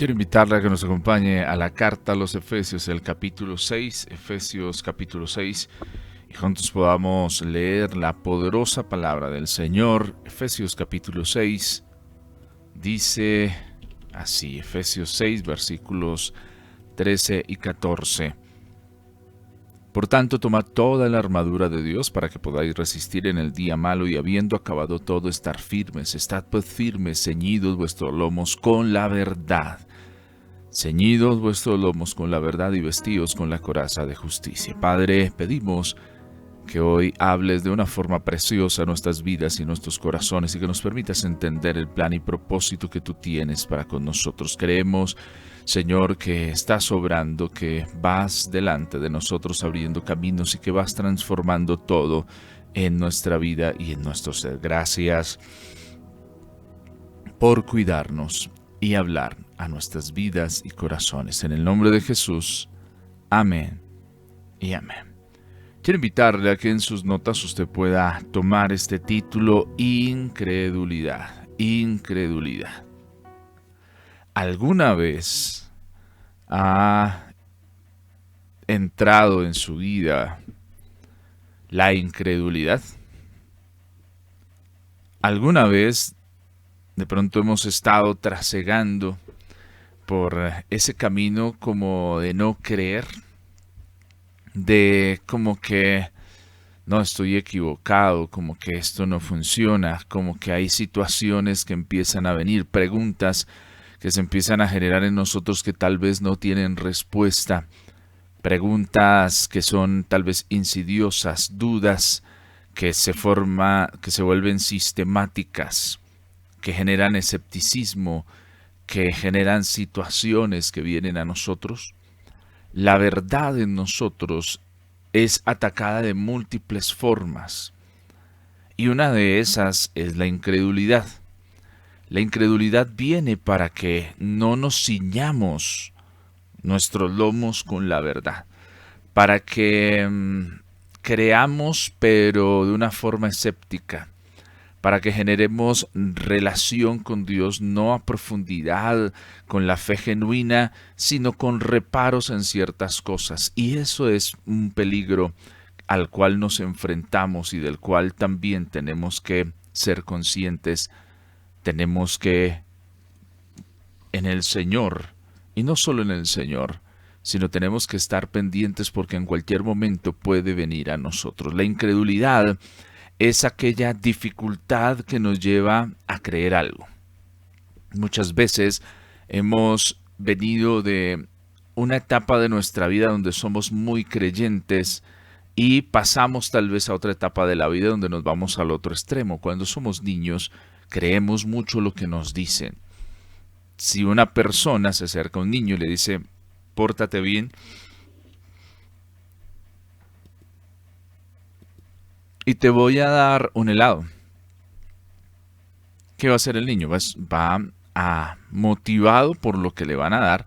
Quiero invitarle a que nos acompañe a la carta a los Efesios, el capítulo 6, Efesios capítulo 6, y juntos podamos leer la poderosa palabra del Señor. Efesios capítulo 6 dice así, Efesios 6, versículos 13 y 14. Por tanto, tomad toda la armadura de Dios para que podáis resistir en el día malo y habiendo acabado todo, estar firmes. Estad pues firmes, ceñidos vuestros lomos con la verdad. Ceñidos vuestros lomos con la verdad y vestidos con la coraza de justicia. Padre, pedimos que hoy hables de una forma preciosa a nuestras vidas y nuestros corazones y que nos permitas entender el plan y propósito que tú tienes para con nosotros. Creemos, Señor, que estás obrando, que vas delante de nosotros abriendo caminos y que vas transformando todo en nuestra vida y en nuestro ser. Gracias por cuidarnos y hablar a nuestras vidas y corazones. En el nombre de Jesús, amén y amén. Quiero invitarle a que en sus notas usted pueda tomar este título, Incredulidad. Incredulidad. ¿Alguna vez ha entrado en su vida la incredulidad? ¿Alguna vez de pronto hemos estado trasegando por ese camino como de no creer? De como que no, estoy equivocado, como que esto no funciona, como que hay situaciones que empiezan a venir, preguntas que se empiezan a generar en nosotros que tal vez no tienen respuesta, preguntas que son tal vez insidiosas, dudas que se vuelven sistemáticas, que generan escepticismo, que generan situaciones que vienen a nosotros. La verdad en nosotros es atacada de múltiples formas y una de esas es la incredulidad. La incredulidad viene para que no nos ciñamos nuestros lomos con la verdad, para que creamos pero de una forma escéptica, para que generemos relación con Dios no a profundidad, con la fe genuina, sino con reparos en ciertas cosas. Y eso es un peligro al cual nos enfrentamos y del cual también tenemos que ser conscientes. Tenemos que, en el Señor, y no solo en el Señor, sino tenemos que estar pendientes porque en cualquier momento puede venir a nosotros. La incredulidad es aquella dificultad que nos lleva a creer algo. Muchas veces hemos venido de una etapa de nuestra vida donde somos muy creyentes y pasamos tal vez a otra etapa de la vida donde nos vamos al otro extremo. Cuando somos niños creemos mucho lo que nos dicen. Si una persona se acerca a un niño y le dice, pórtate bien, y te voy a dar un helado. ¿Qué va a hacer el niño? Va a, motivado por lo que le van a dar,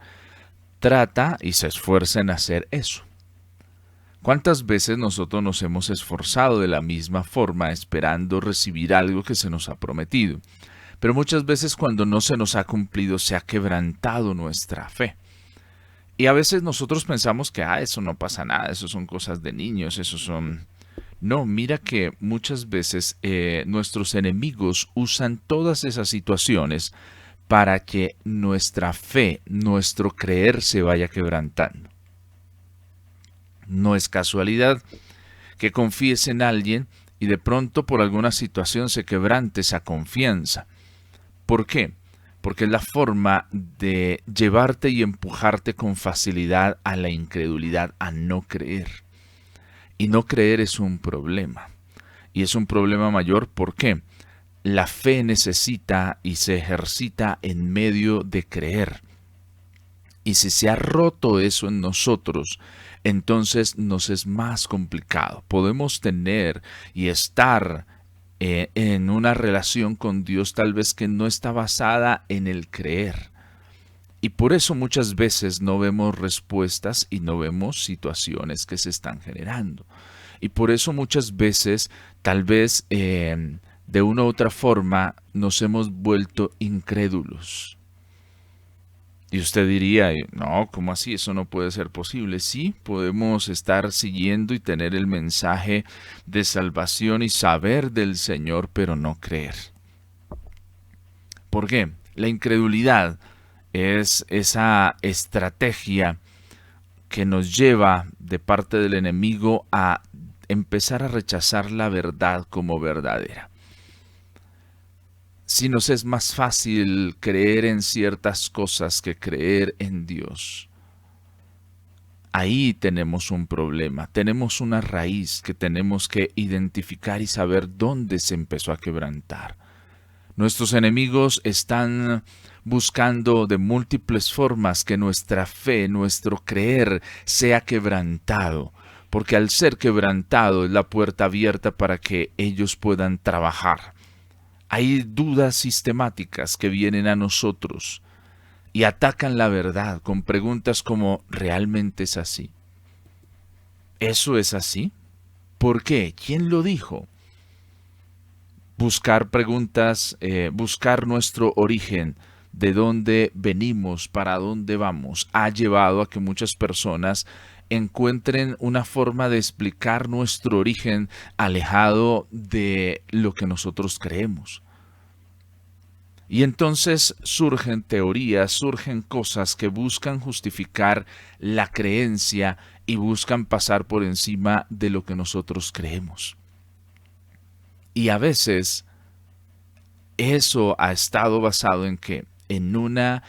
trata y se esfuerza en hacer eso. ¿Cuántas veces nosotros nos hemos esforzado de la misma forma esperando recibir algo que se nos ha prometido? Pero muchas veces cuando no se nos ha cumplido se ha quebrantado nuestra fe. Y a veces nosotros pensamos que eso no pasa nada, eso son cosas de niños, eso son... No, mira que muchas veces nuestros enemigos usan todas esas situaciones para que nuestra fe, nuestro creer se vaya quebrantando. No es casualidad que confíes en alguien y de pronto por alguna situación se quebrante esa confianza. ¿Por qué? Porque es la forma de llevarte y empujarte con facilidad a la incredulidad, a no creer. Y no creer es un problema. Y es un problema mayor, ¿por qué? La fe necesita y se ejercita en medio de creer. Y si se ha roto eso en nosotros, entonces nos es más complicado. Podemos tener y estar en una relación con Dios tal vez que no está basada en el creer. Y por eso muchas veces no vemos respuestas y no vemos situaciones que se están generando. Y por eso muchas veces tal vez de una u otra forma nos hemos vuelto incrédulos. Y usted diría, no, ¿cómo así? Eso no puede ser posible. Sí, podemos estar siguiendo y tener el mensaje de salvación y saber del Señor, pero no creer. ¿Por qué? La incredulidad es esa estrategia que nos lleva de parte del enemigo a empezar a rechazar la verdad como verdadera. Si nos es más fácil creer en ciertas cosas que creer en Dios, ahí tenemos un problema, tenemos una raíz que tenemos que identificar y saber dónde se empezó a quebrantar. Nuestros enemigos están buscando de múltiples formas que nuestra fe, nuestro creer sea quebrantado, porque al ser quebrantado es la puerta abierta para que ellos puedan trabajar. Hay dudas sistemáticas que vienen a nosotros y atacan la verdad con preguntas como ¿realmente es así? ¿Eso es así? ¿Por qué? ¿Quién lo dijo? Buscar preguntas, buscar nuestro origen, de dónde venimos, para dónde vamos, ha llevado a que muchas personas encuentren una forma de explicar nuestro origen alejado de lo que nosotros creemos. Y entonces surgen teorías, surgen cosas que buscan justificar la creencia y buscan pasar por encima de lo que nosotros creemos. Y a veces eso ha estado basado en qué? En una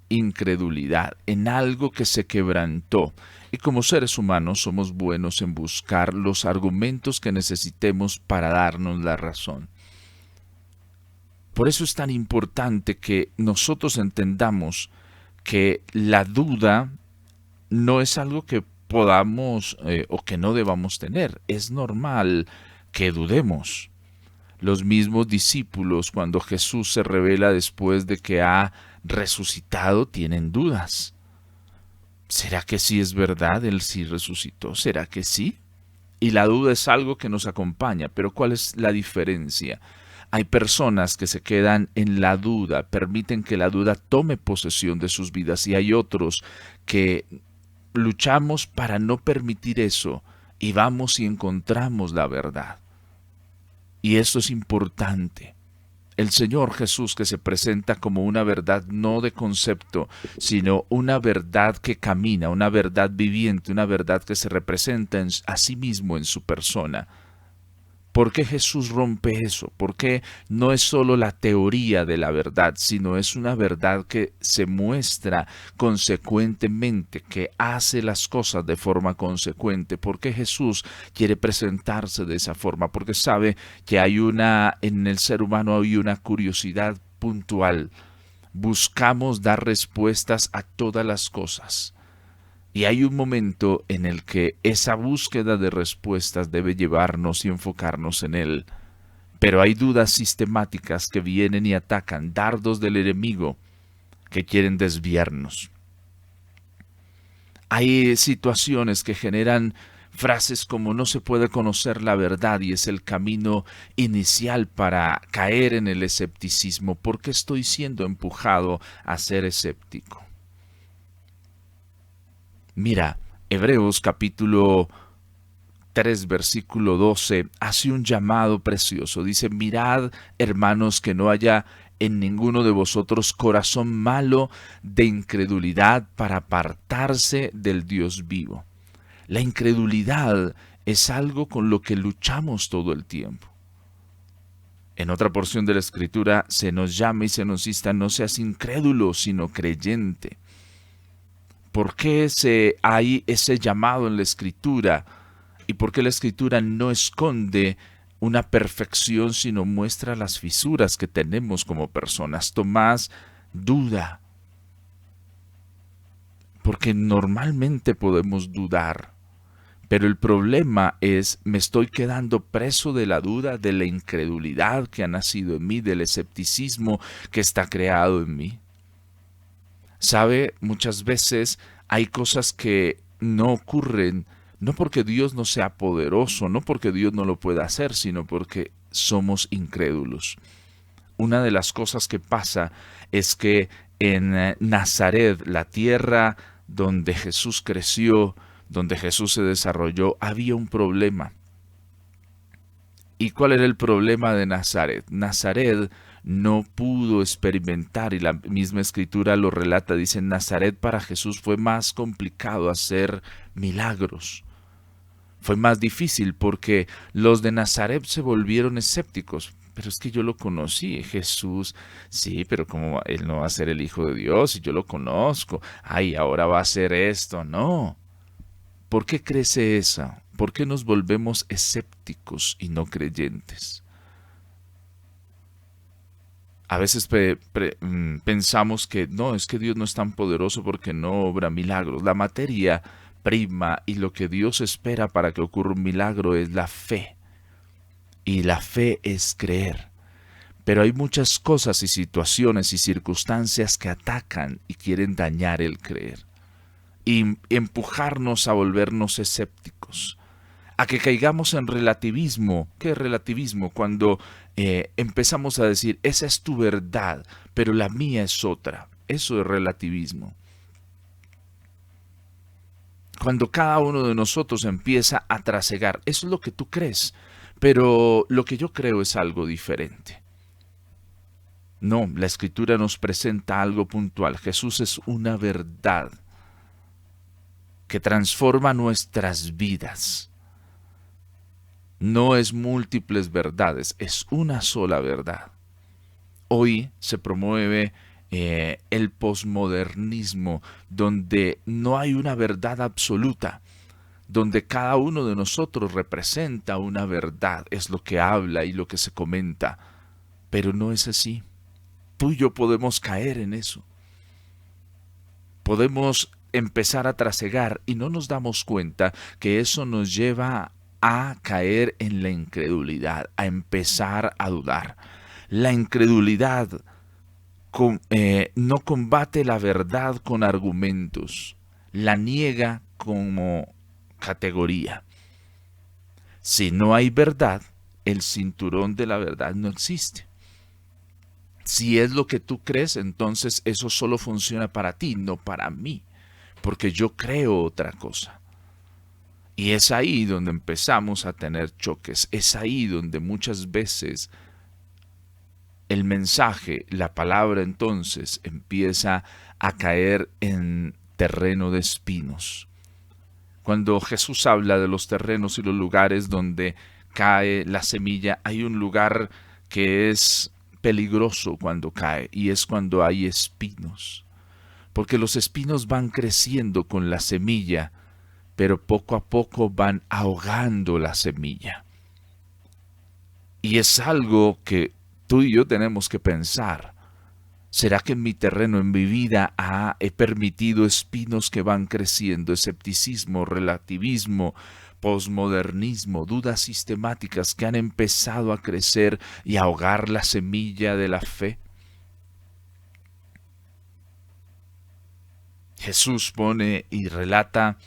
incredulidad, en algo que se quebrantó. Y como seres humanos somos buenos en buscar los argumentos que necesitemos para darnos la razón. Por eso es tan importante que nosotros entendamos que la duda no es algo que podamos o que no debamos tener. Es normal que dudemos. Los mismos discípulos, cuando Jesús se revela después de que ha resucitado, tienen dudas. ¿Será que sí es verdad? ¿Él sí resucitó? ¿Será que sí? Y la duda es algo que nos acompaña, pero ¿cuál es la diferencia? Hay personas que se quedan en la duda, permiten que la duda tome posesión de sus vidas y hay otros que luchamos para no permitir eso y vamos y encontramos la verdad. Y eso es importante. El Señor Jesús que se presenta como una verdad no de concepto, sino una verdad que camina, una verdad viviente, una verdad que se representa a sí mismo en su persona. ¿Por qué Jesús rompe eso? Porque no es solo la teoría de la verdad, sino es una verdad que se muestra consecuentemente, que hace las cosas de forma consecuente. ¿Por qué Jesús quiere presentarse de esa forma? Porque sabe que en el ser humano hay una curiosidad puntual. Buscamos dar respuestas a todas las cosas. Y hay un momento en el que esa búsqueda de respuestas debe llevarnos y enfocarnos en él. Pero hay dudas sistemáticas que vienen y atacan, dardos del enemigo que quieren desviarnos. Hay situaciones que generan frases como no se puede conocer la verdad y es el camino inicial para caer en el escepticismo. ¿Por qué estoy siendo empujado a ser escéptico? Mira, Hebreos capítulo 3, versículo 12, hace un llamado precioso. Dice, mirad, hermanos, que no haya en ninguno de vosotros corazón malo de incredulidad para apartarse del Dios vivo. La incredulidad es algo con lo que luchamos todo el tiempo. En otra porción de la Escritura se nos llama y se nos insta, no seas incrédulo, sino creyente. ¿Por qué hay ese llamado en la Escritura? ¿Y por qué la Escritura no esconde una perfección, sino muestra las fisuras que tenemos como personas? Tomás duda, porque normalmente podemos dudar, pero el problema es, me estoy quedando preso de la duda, de la incredulidad que ha nacido en mí, del escepticismo que está creado en mí. ¿Sabe? Muchas veces hay cosas que no ocurren, no porque Dios no sea poderoso, no porque Dios no lo pueda hacer, sino porque somos incrédulos. Una de las cosas que pasa es que En Nazaret, la tierra donde Jesús creció, donde Jesús se desarrolló, había un problema. ¿Y cuál era el problema de Nazaret? Nazaret no pudo experimentar, y la misma escritura lo relata, dice, en Nazaret para Jesús fue más complicado hacer milagros. Fue más difícil porque los de Nazaret se volvieron escépticos. Pero es que yo lo conocí, Jesús, sí, pero ¿cómo él no va a ser el Hijo de Dios? Y yo lo conozco. Ay, ahora va a ser esto. No. ¿Por qué crece esa? ¿Por qué nos volvemos escépticos y no creyentes? A veces pensamos que no, es que Dios no es tan poderoso porque no obra milagros. La materia prima y lo que Dios espera para que ocurra un milagro es la fe. Y la fe es creer. Pero hay muchas cosas y situaciones y circunstancias que atacan y quieren dañar el creer. Y empujarnos a volvernos escépticos, a que caigamos en relativismo. ¿Qué es relativismo? Cuando empezamos a decir, esa es tu verdad, pero la mía es otra. Eso es relativismo. Cuando cada uno de nosotros empieza a trasegar, eso es lo que tú crees, pero lo que yo creo es algo diferente. No, la escritura nos presenta algo puntual. Jesús es una verdad que transforma nuestras vidas. No es múltiples verdades, es una sola verdad. Hoy se promueve el posmodernismo, donde no hay una verdad absoluta, donde cada uno de nosotros representa una verdad, es lo que habla y lo que se comenta, pero no es así. Tú y yo podemos caer en eso. Podemos empezar a trasegar y no nos damos cuenta que eso nos lleva a caer en la incredulidad, a empezar a dudar. La incredulidad no combate la verdad con argumentos, la niega como categoría. Si no hay verdad, el cinturón de la verdad no existe. Si es lo que tú crees, entonces eso solo funciona para ti, no para mí, porque yo creo otra cosa. Y es ahí donde empezamos a tener choques, es ahí donde muchas veces el mensaje, la palabra entonces empieza a caer en terreno de espinos. Cuando Jesús habla de los terrenos y los lugares donde cae la semilla, hay un lugar que es peligroso cuando cae y es cuando hay espinos. Porque los espinos van creciendo con la semilla, pero poco a poco van ahogando la semilla. Y es algo que tú y yo tenemos que pensar. ¿Será que en mi terreno, en mi vida, he permitido espinos que van creciendo? Escepticismo, relativismo, posmodernismo, dudas sistemáticas que han empezado a crecer y a ahogar la semilla de la fe. Jesús pone y relata,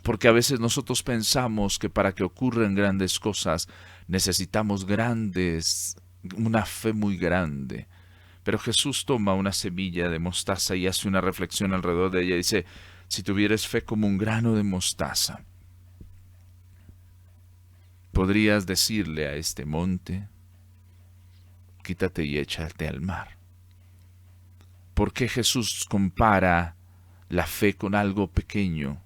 porque a veces nosotros pensamos que para que ocurran grandes cosas necesitamos una fe muy grande. Pero Jesús toma una semilla de mostaza y hace una reflexión alrededor de ella. Dice, si tuvieras fe como un grano de mostaza, podrías decirle a este monte, quítate y échate al mar. ¿Por qué Jesús compara la fe con algo pequeño?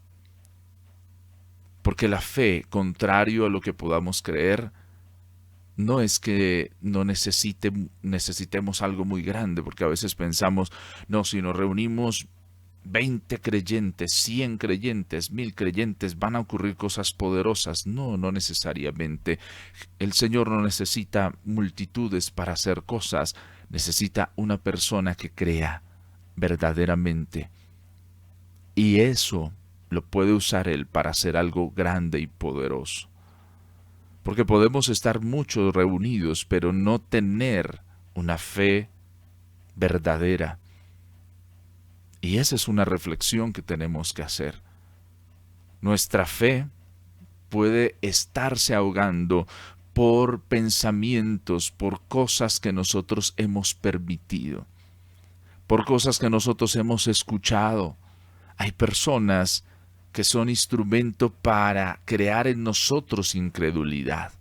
Porque la fe, contrario a lo que podamos creer, no es que no necesitemos algo muy grande, porque a veces pensamos, no, si nos reunimos 20 creyentes, 100 creyentes, 1000 creyentes, van a ocurrir cosas poderosas. No, no necesariamente. El Señor no necesita multitudes para hacer cosas, necesita una persona que crea verdaderamente. Y eso lo puede usar Él para hacer algo grande y poderoso. Porque podemos estar muchos reunidos, pero no tener una fe verdadera. Y esa es una reflexión que tenemos que hacer. Nuestra fe puede estarse ahogando por pensamientos, por cosas que nosotros hemos permitido. por cosas que nosotros hemos escuchado. Hay personas que son instrumento para crear en nosotros incredulidad.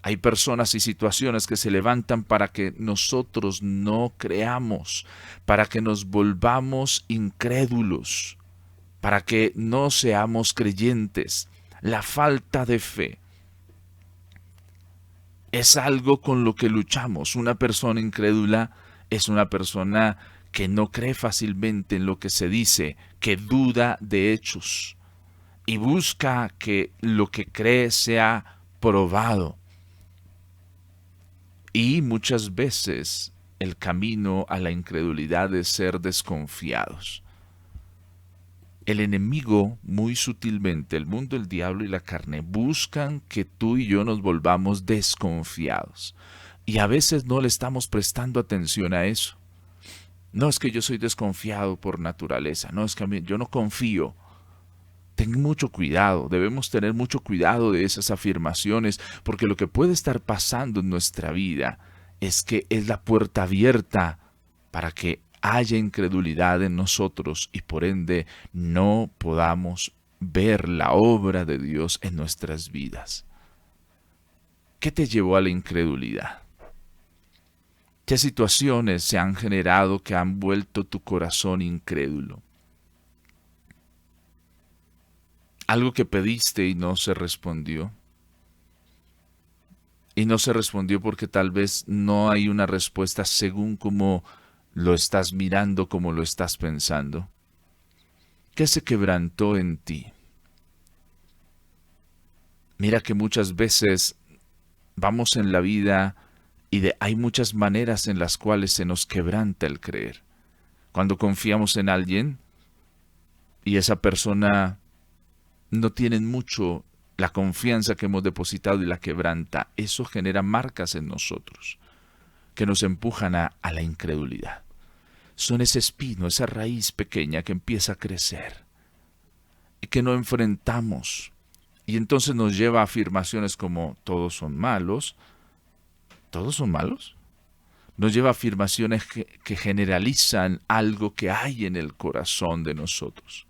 Hay personas y situaciones que se levantan para que nosotros no creamos, para que nos volvamos incrédulos, para que no seamos creyentes. La falta de fe es algo con lo que luchamos. Una persona incrédula es una persona que no cree fácilmente en lo que se dice, que duda de hechos y busca que lo que cree sea probado. Y muchas veces el camino a la incredulidad es ser desconfiados. El enemigo, muy sutilmente, el mundo, el diablo y la carne, buscan que tú y yo nos volvamos desconfiados. Y a veces no le estamos prestando atención a eso. No es que yo soy desconfiado por naturaleza, no es que yo no confío. Ten mucho cuidado, debemos tener mucho cuidado de esas afirmaciones, porque lo que puede estar pasando en nuestra vida es que es la puerta abierta para que haya incredulidad en nosotros y por ende no podamos ver la obra de Dios en nuestras vidas. ¿Qué te llevó a la incredulidad? ¿Qué situaciones se han generado que han vuelto tu corazón incrédulo? Algo que pediste y no se respondió. Y no se respondió porque tal vez no hay una respuesta según como lo estás mirando, como lo estás pensando. ¿Qué se quebrantó en ti? Mira que muchas veces vamos en la vida y hay muchas maneras en las cuales se nos quebranta el creer. Cuando confiamos en alguien y esa persona no tiene mucho la confianza que hemos depositado y la quebranta, eso genera marcas en nosotros que nos empujan a la incredulidad. Son ese espino, esa raíz pequeña que empieza a crecer y que no enfrentamos. Y entonces nos lleva a afirmaciones como todos son malos. ¿Todos son malos? Nos lleva a afirmaciones que generalizan algo que hay en el corazón de nosotros.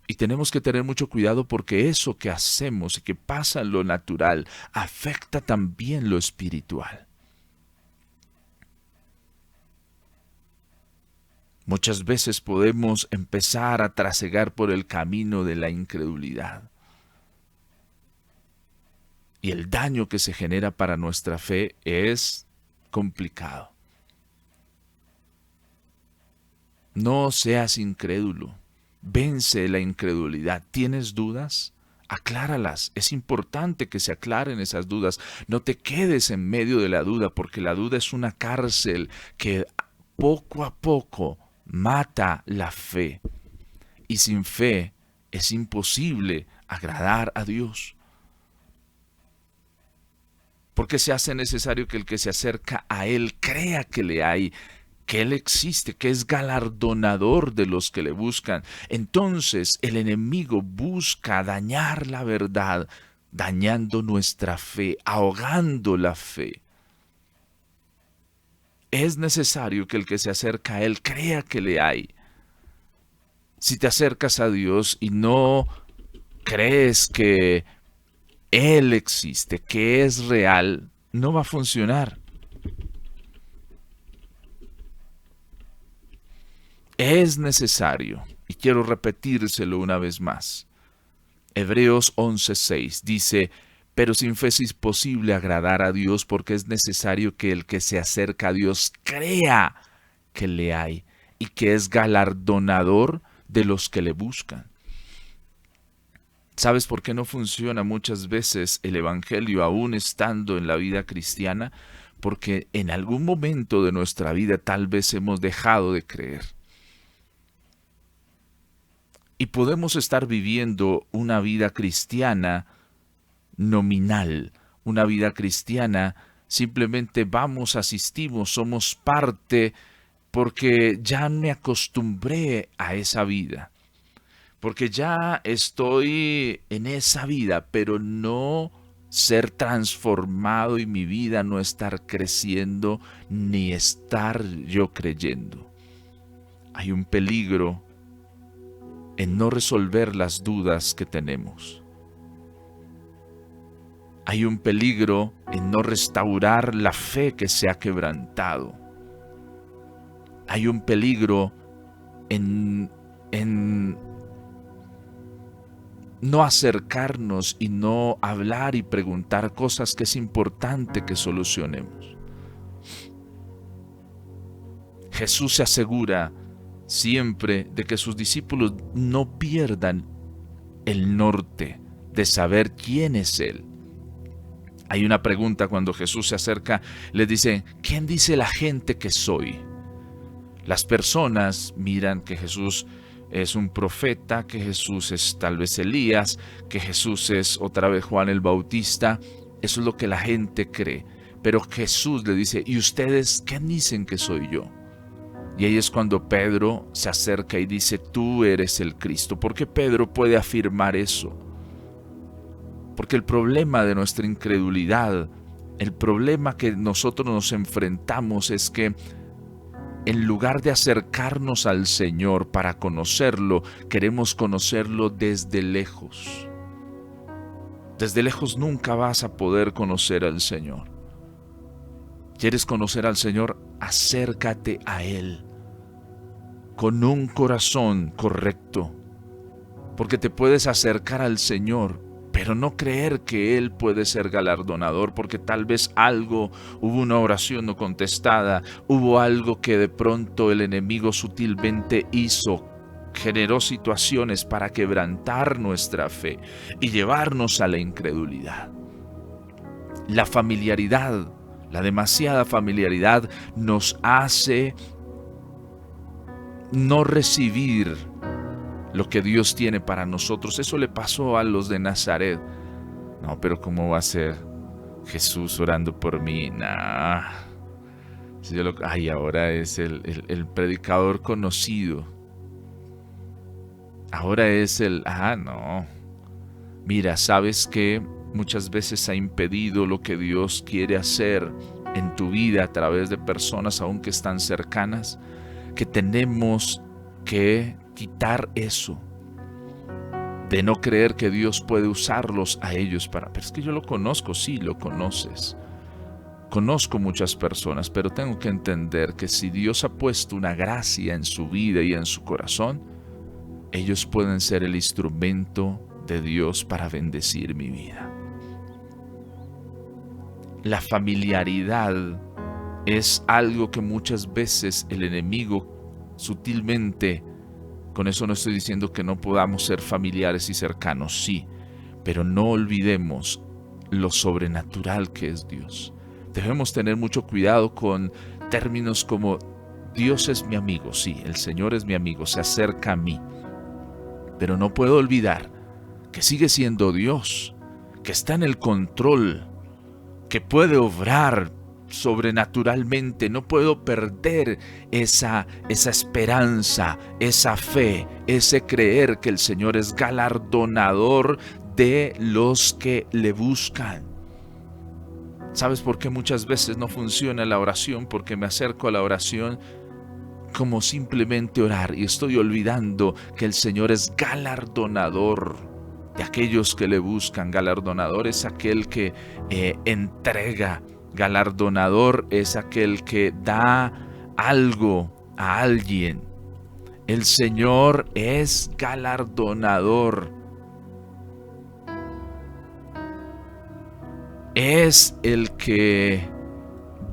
Y tenemos que tener mucho cuidado porque eso que hacemos y que pasa en lo natural afecta también lo espiritual. Muchas veces podemos empezar a trasegar por el camino de la incredulidad. Y el daño que se genera para nuestra fe es complicado. No seas incrédulo. Vence la incredulidad. ¿Tienes dudas? Acláralas. Es importante que se aclaren esas dudas. No te quedes en medio de la duda, porque la duda es una cárcel que poco a poco mata la fe. Y sin fe es imposible agradar a Dios. Porque se hace necesario que el que se acerca a Él crea que le hay, que Él existe, que es galardonador de los que le buscan. Entonces el enemigo busca dañar la verdad, dañando nuestra fe, ahogando la fe. Es necesario que el que se acerca a Él crea que le hay. Si te acercas a Dios y no crees que Él existe, que es real, no va a funcionar. Es necesario, y quiero repetírselo una vez más. Hebreos 11:6 dice, pero sin fe es imposible agradar a Dios porque es necesario que el que se acerca a Dios crea que le hay y que es galardonador de los que le buscan. ¿Sabes por qué no funciona muchas veces el Evangelio aún estando en la vida cristiana? Porque en algún momento de nuestra vida tal vez hemos dejado de creer. Y podemos estar viviendo una vida cristiana nominal, una vida cristiana, simplemente vamos, asistimos, somos parte porque ya me acostumbré a esa vida. Porque ya estoy en esa vida, pero no ser transformado y mi vida no estar creciendo ni estar yo creyendo. Hay un peligro en no resolver las dudas que tenemos. Hay un peligro en no restaurar la fe que se ha quebrantado. Hay un peligro en no acercarnos y no hablar y preguntar cosas que es importante que solucionemos. Jesús se asegura siempre de que sus discípulos no pierdan el norte de saber quién es Él. Hay una pregunta cuando Jesús se acerca, les dice, ¿quién dice la gente que soy? Las personas miran que Jesús es un profeta, que Jesús es tal vez Elías, que Jesús es otra vez Juan el Bautista. Eso es lo que la gente cree. Pero Jesús le dice, ¿y ustedes qué dicen que soy yo? Y ahí es cuando Pedro se acerca y dice, tú eres el Cristo. ¿Por qué Pedro puede afirmar eso? Porque el problema de nuestra incredulidad, el problema que nosotros nos enfrentamos es que en lugar de acercarnos al Señor para conocerlo, queremos conocerlo desde lejos. Desde lejos nunca vas a poder conocer al Señor. ¿Quieres conocer al Señor? Acércate a Él con un corazón correcto, porque te puedes acercar al Señor, pero no creer que Él puede ser galardonador, porque tal vez hubo una oración no contestada, hubo algo que de pronto el enemigo sutilmente hizo, generó situaciones para quebrantar nuestra fe y llevarnos a la incredulidad. La familiaridad, la demasiada familiaridad nos hace no recibir lo que Dios tiene para nosotros. Eso le pasó a los de Nazaret. No, pero ¿cómo va a ser Jesús orando por mí? Nah. Ay, ahora es el predicador conocido. Ahora es no. Mira, ¿sabes qué? Muchas veces ha impedido lo que Dios quiere hacer en tu vida a través de personas aún que están cercanas, que tenemos que quitar eso, de no creer que Dios puede usarlos a ellos para... Pero es que yo lo conozco, sí, lo conoces. Conozco muchas personas, pero tengo que entender que si Dios ha puesto una gracia en su vida y en su corazón, ellos pueden ser el instrumento de Dios para bendecir mi vida. La familiaridad es algo que muchas veces el enemigo sutilmente, con eso no estoy diciendo que no podamos ser familiares y cercanos, sí, pero no olvidemos lo sobrenatural que es Dios. Debemos tener mucho cuidado con términos como Dios es mi amigo, sí, el Señor es mi amigo, se acerca a mí, pero no puedo olvidar que sigue siendo Dios, que está en el control, que puede obrar sobrenaturalmente. No puedo perder esa esperanza, esa fe, ese creer que el Señor es galardonador de los que le buscan. ¿Sabes por qué muchas veces no funciona la oración? Porque me acerco a la oración como simplemente orar y estoy olvidando que el Señor es galardonador de aquellos que le buscan. Galardonador es aquel que entrega. Galardonador es aquel que da algo a alguien. El Señor es galardonador. Es el que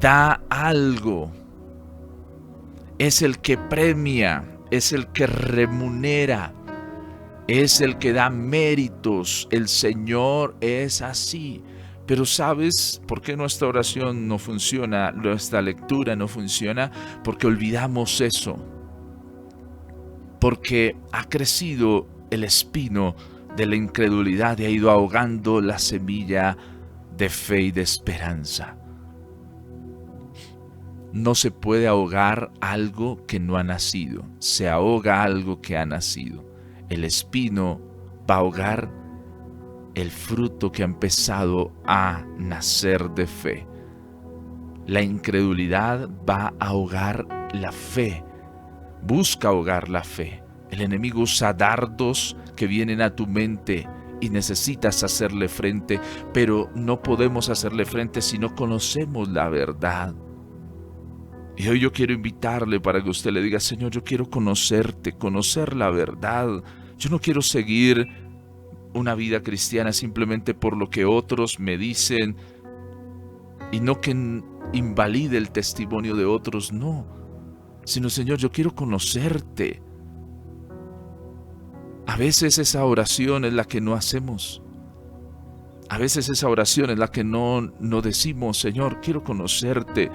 da algo. Es el que premia. Es el que remunera. Es el que da méritos. El Señor es así. Pero ¿sabes por qué nuestra oración no funciona? Nuestra lectura no funciona porque olvidamos eso. Porque ha crecido el espino de la incredulidad y ha ido ahogando la semilla de fe y de esperanza. No se puede ahogar algo que no ha nacido. Se ahoga algo que ha nacido. El espino va a ahogar el fruto que ha empezado a nacer de fe. La incredulidad va a ahogar la fe busca ahogar la fe. El enemigo usa dardos que vienen a tu mente y necesitas hacerle frente, pero no podemos hacerle frente si no conocemos la verdad. Y hoy yo quiero invitarle para que usted le diga: Señor, yo quiero conocerte, conocer la verdad. Yo no quiero seguir una vida cristiana simplemente por lo que otros me dicen, y no que invalide el testimonio de otros, no. Sino, Señor, yo quiero conocerte. A veces esa oración es la que no hacemos. A veces esa oración es la que no decimos: Señor, quiero conocerte.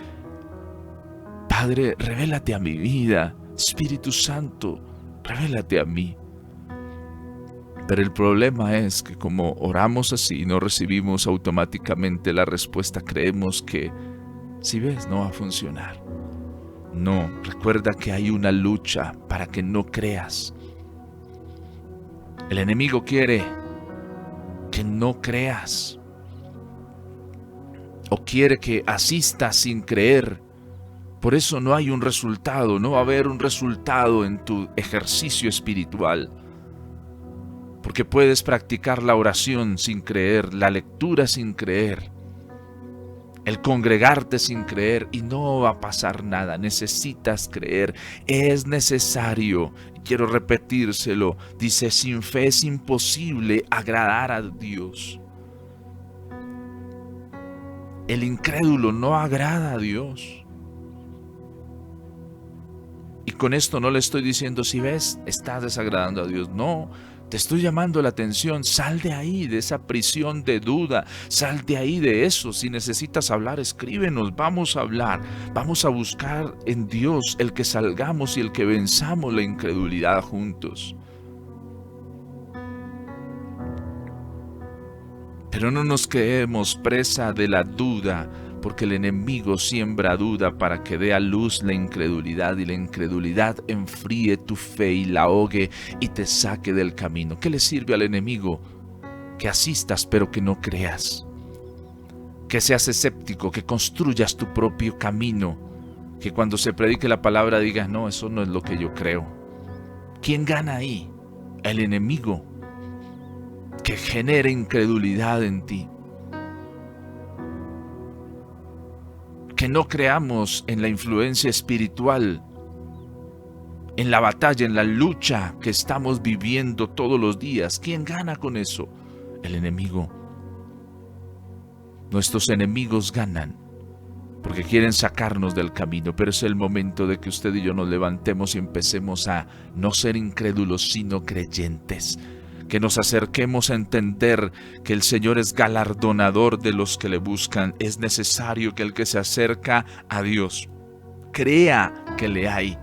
Padre, revélate a mi vida. Espíritu Santo, revélate a mí. Pero el problema es que como oramos así, no recibimos automáticamente la respuesta. Creemos que, si ves, no va a funcionar. No, recuerda que hay una lucha para que no creas. El enemigo quiere que no creas, o quiere que asistas sin creer. Por eso no hay un resultado, no va a haber un resultado en tu ejercicio espiritual. Porque puedes practicar la oración sin creer, la lectura sin creer, el congregarte sin creer, y no va a pasar nada. Necesitas creer, es necesario. Quiero repetírselo, dice: sin fe es imposible agradar a Dios. El incrédulo no agrada a Dios. Y con esto no le estoy diciendo: si ves, estás desagradando a Dios. No, te estoy llamando la atención. Sal de ahí, de esa prisión de duda. Sal de ahí, de eso. Si necesitas hablar, escríbenos. Vamos a hablar. Vamos a buscar en Dios el que salgamos y el que venzamos la incredulidad juntos. Pero no nos quedemos presa de la duda, porque el enemigo siembra duda para que dé a luz la incredulidad, y la incredulidad enfríe tu fe y la ahogue y te saque del camino. ¿Qué le sirve al enemigo? Que asistas pero que no creas, que seas escéptico, que construyas tu propio camino, que cuando se predique la palabra digas: no, eso no es lo que yo creo. ¿Quién gana ahí? El enemigo, que genere incredulidad en ti. Que no creamos en la influencia espiritual, en la batalla, en la lucha que estamos viviendo todos los días. ¿Quién gana con eso? El enemigo. Nuestros enemigos ganan porque quieren sacarnos del camino, pero es el momento de que usted y yo nos levantemos y empecemos a no ser incrédulos, sino creyentes. Que nos acerquemos a entender que el Señor es galardonador de los que le buscan. Es necesario que el que se acerca a Dios crea que le hay.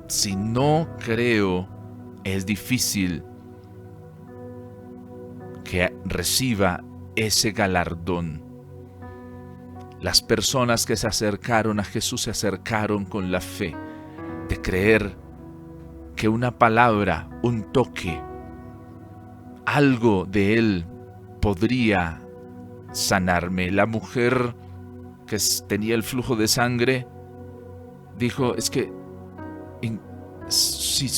Si no creo, es difícil que reciba ese galardón. Las personas que se acercaron a Jesús se acercaron con la fe de creer que una palabra, un toque, algo de Él podría sanarme. La mujer que tenía el flujo de sangre dijo: es que si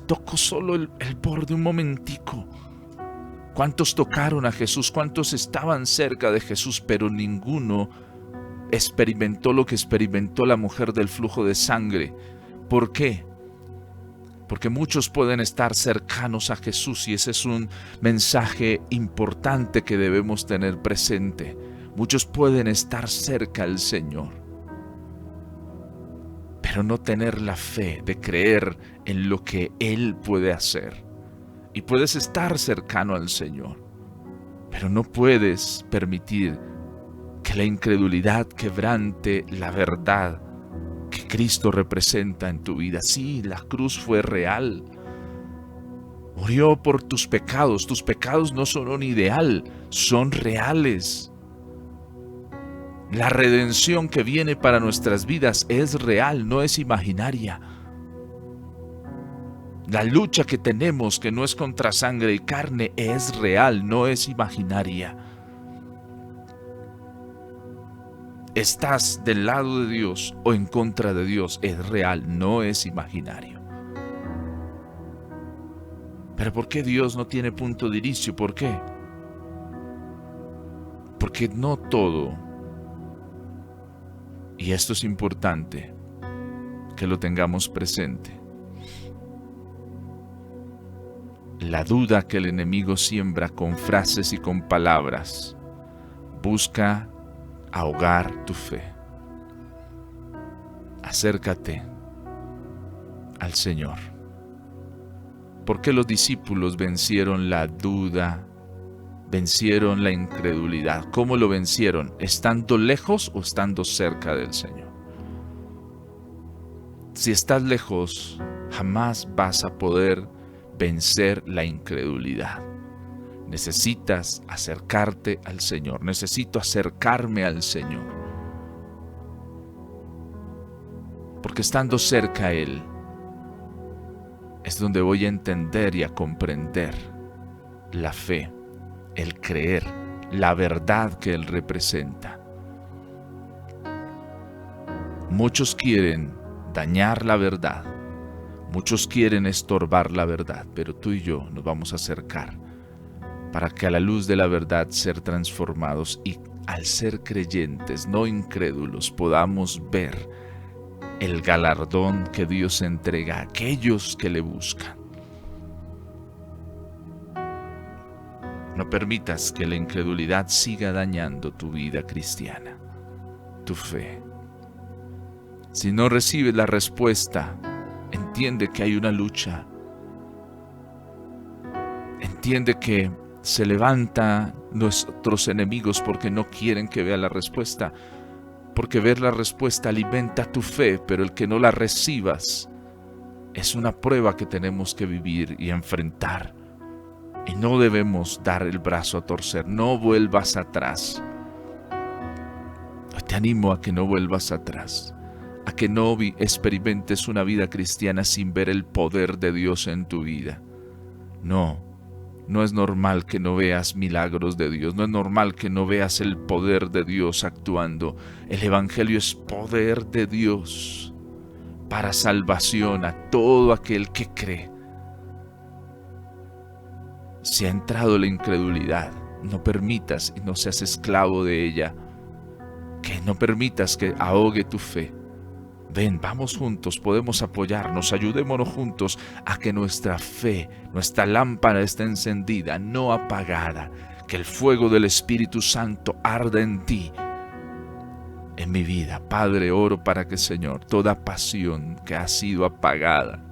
toco solo el borde un momentico. ¿Cuántos tocaron a Jesús? ¿Cuántos estaban cerca de Jesús? Pero ninguno experimentó lo que experimentó la mujer del flujo de sangre. ¿Por qué? Porque muchos pueden estar cercanos a Jesús, y ese es un mensaje importante que debemos tener presente. Muchos pueden estar cerca al Señor, pero no tener la fe de creer en lo que Él puede hacer. Y puedes estar cercano al Señor, pero no puedes permitir que la incredulidad quebrante la verdad que Cristo representa en tu vida. Sí, la cruz fue real. Murió por tus pecados. Tus pecados no son un ideal, son reales. La redención que viene para nuestras vidas es real, no es imaginaria. La lucha que tenemos, que no es contra sangre y carne, es real, no es imaginaria. ¿Estás del lado de Dios o en contra de Dios? Es real, no es imaginario. ¿Pero por qué Dios no tiene punto de inicio? ¿Por qué? Porque no todo, y esto es importante que lo tengamos presente, la duda que el enemigo siembra con frases y con palabras busca ahogar tu fe. Acércate al Señor. ¿Por qué los discípulos vencieron la duda, vencieron la incredulidad? ¿Cómo lo vencieron? ¿Estando lejos o estando cerca del Señor? Si estás lejos, jamás vas a poder vencer la incredulidad. Necesitas acercarte al Señor. Necesito acercarme al Señor. Porque estando cerca a Él, es donde voy a entender y a comprender la fe, el creer, la verdad que Él representa. Muchos quieren dañar la verdad, muchos quieren estorbar la verdad, pero tú y yo nos vamos a acercar para que a la luz de la verdad ser transformados y al ser creyentes, no incrédulos, podamos ver el galardón que Dios entrega a aquellos que le buscan. No permitas que la incredulidad siga dañando tu vida cristiana, tu fe. Si no recibes la respuesta, entiende que hay una lucha. Entiende que se levantan nuestros enemigos porque no quieren que vea la respuesta. Porque ver la respuesta alimenta tu fe, pero el que no la recibas es una prueba que tenemos que vivir y enfrentar. Y no debemos dar el brazo a torcer, no vuelvas atrás. Te animo a que no vuelvas atrás, a que no experimentes una vida cristiana sin ver el poder de Dios en tu vida. No es normal que no veas milagros de Dios, no es normal que no veas el poder de Dios actuando. El Evangelio es poder de Dios para salvación a todo aquel que cree. Si ha entrado la incredulidad, no permitas y no seas esclavo de ella, que no permitas que ahogue tu fe. Ven, vamos juntos, podemos apoyarnos, ayudémonos juntos a que nuestra fe, nuestra lámpara esté encendida, no apagada, que el fuego del Espíritu Santo arda en ti, en mi vida. Padre, oro para que, Señor, toda pasión que ha sido apagada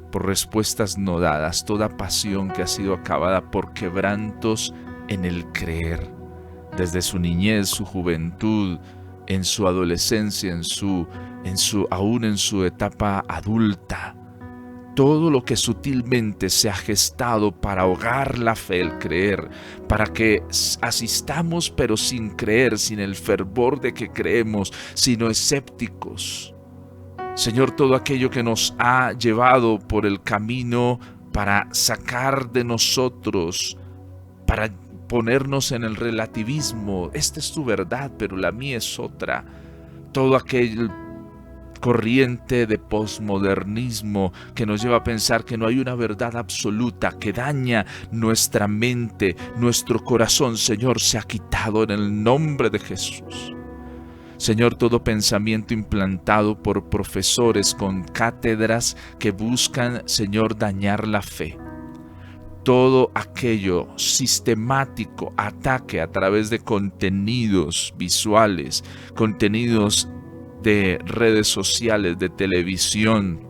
por respuestas no dadas, toda pasión que ha sido acabada por quebrantos en el creer, desde su niñez, su juventud, en su adolescencia, aún en su etapa adulta, todo lo que sutilmente se ha gestado para ahogar la fe, el creer, para que asistamos pero sin creer, sin el fervor de que creemos, sino escépticos. Señor, todo aquello que nos ha llevado por el camino para sacar de nosotros, para ponernos en el relativismo, esta es tu verdad, pero la mía es otra. Todo aquel corriente de posmodernismo que nos lleva a pensar que no hay una verdad absoluta, que daña nuestra mente, nuestro corazón, Señor, se ha quitado en el nombre de Jesús. Señor, todo pensamiento implantado por profesores con cátedras que buscan, Señor, dañar la fe. Todo aquello sistemático ataque a través de contenidos visuales, contenidos de redes sociales, de televisión,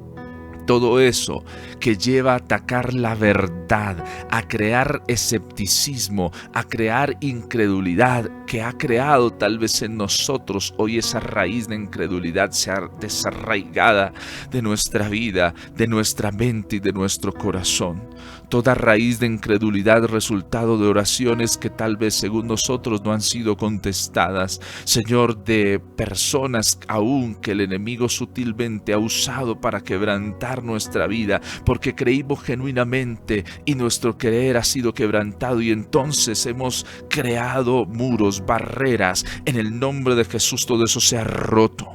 todo eso que lleva a atacar la verdad, a crear escepticismo, a crear incredulidad, que ha creado tal vez en nosotros hoy esa raíz de incredulidad sea desarraigada de nuestra vida, de nuestra mente y de nuestro corazón. toda raíz de incredulidad, resultado de oraciones que tal vez según nosotros no han sido contestadas, Señor, de personas aún que el enemigo sutilmente ha usado para quebrantar nuestra vida, porque creímos genuinamente y nuestro creer ha sido quebrantado y entonces hemos creado muros, barreras. En el nombre de Jesús todo eso se ha roto.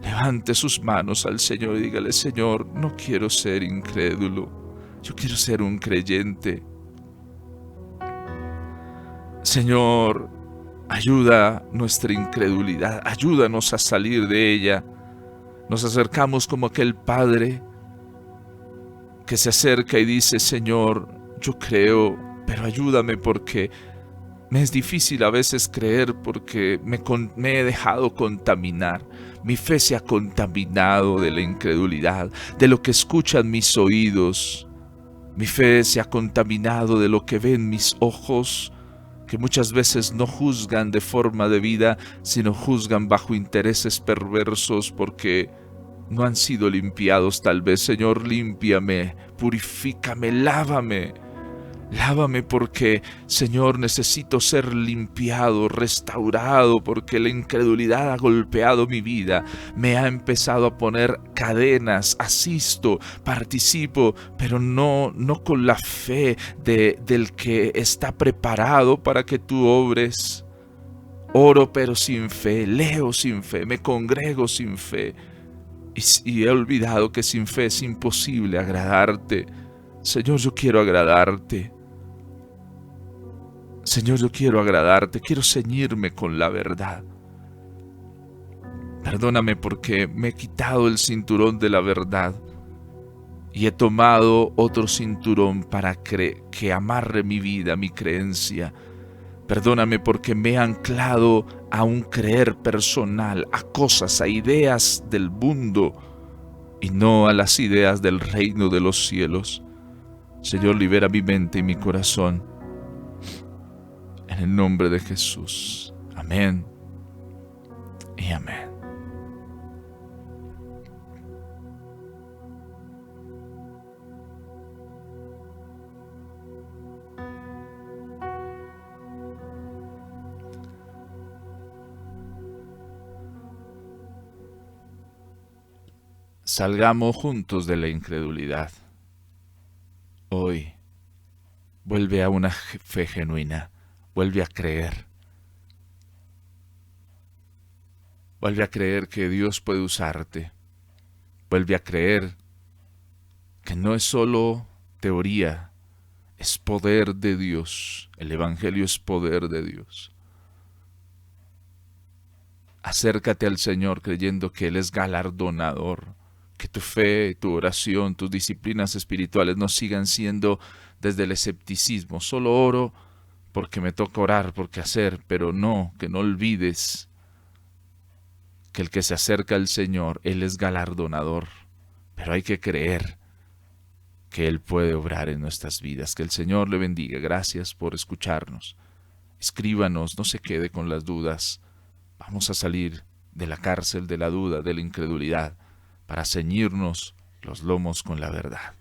Levante sus manos al Señor y dígale: Señor, no quiero ser incrédulo, yo quiero ser un creyente. Señor, ayuda nuestra incredulidad, ayúdanos a salir de ella. Nos acercamos como aquel padre que se acerca y dice: Señor, yo creo, pero ayúdame porque me es difícil a veces creer porque me he dejado contaminar. Mi fe se ha contaminado de la incredulidad, de lo que escuchan mis oídos. Mi fe se ha contaminado de lo que ven mis ojos, que muchas veces no juzgan de forma debida, sino juzgan bajo intereses perversos porque no han sido limpiados tal vez. Señor, límpiame, purifícame, lávame. Lávame porque, Señor, necesito ser limpiado, restaurado, porque la incredulidad ha golpeado mi vida, me ha empezado a poner cadenas, asisto, participo, pero no con la fe del que está preparado para que tú obres. Oro pero sin fe, leo sin fe, me congrego sin fe y he olvidado que sin fe es imposible agradarte. Señor, yo quiero agradarte. Señor, yo quiero agradarte, quiero ceñirme con la verdad. Perdóname porque me he quitado el cinturón de la verdad y he tomado otro cinturón para que amarre mi vida, mi creencia. Perdóname porque me he anclado a un creer personal, a cosas, a ideas del mundo y no a las ideas del reino de los cielos. Señor, libera mi mente y mi corazón. En el nombre de Jesús. Amén y amén. Salgamos juntos de la incredulidad. Hoy, vuelve a una fe genuina. Vuelve a creer. Vuelve a creer que Dios puede usarte. Vuelve a creer que no es solo teoría, es poder de Dios. El Evangelio es poder de Dios. Acércate al Señor creyendo que Él es galardonador. Que tu fe, tu oración, tus disciplinas espirituales no sigan siendo desde el escepticismo. Solo oro porque me toca orar, porque hacer, pero no, que no olvides que el que se acerca al Señor, Él es galardonador, pero hay que creer que Él puede obrar en nuestras vidas. Que el Señor le bendiga. Gracias por escucharnos. Escríbanos, no se quede con las dudas. Vamos a salir de la cárcel de la duda, de la incredulidad, para ceñirnos los lomos con la verdad.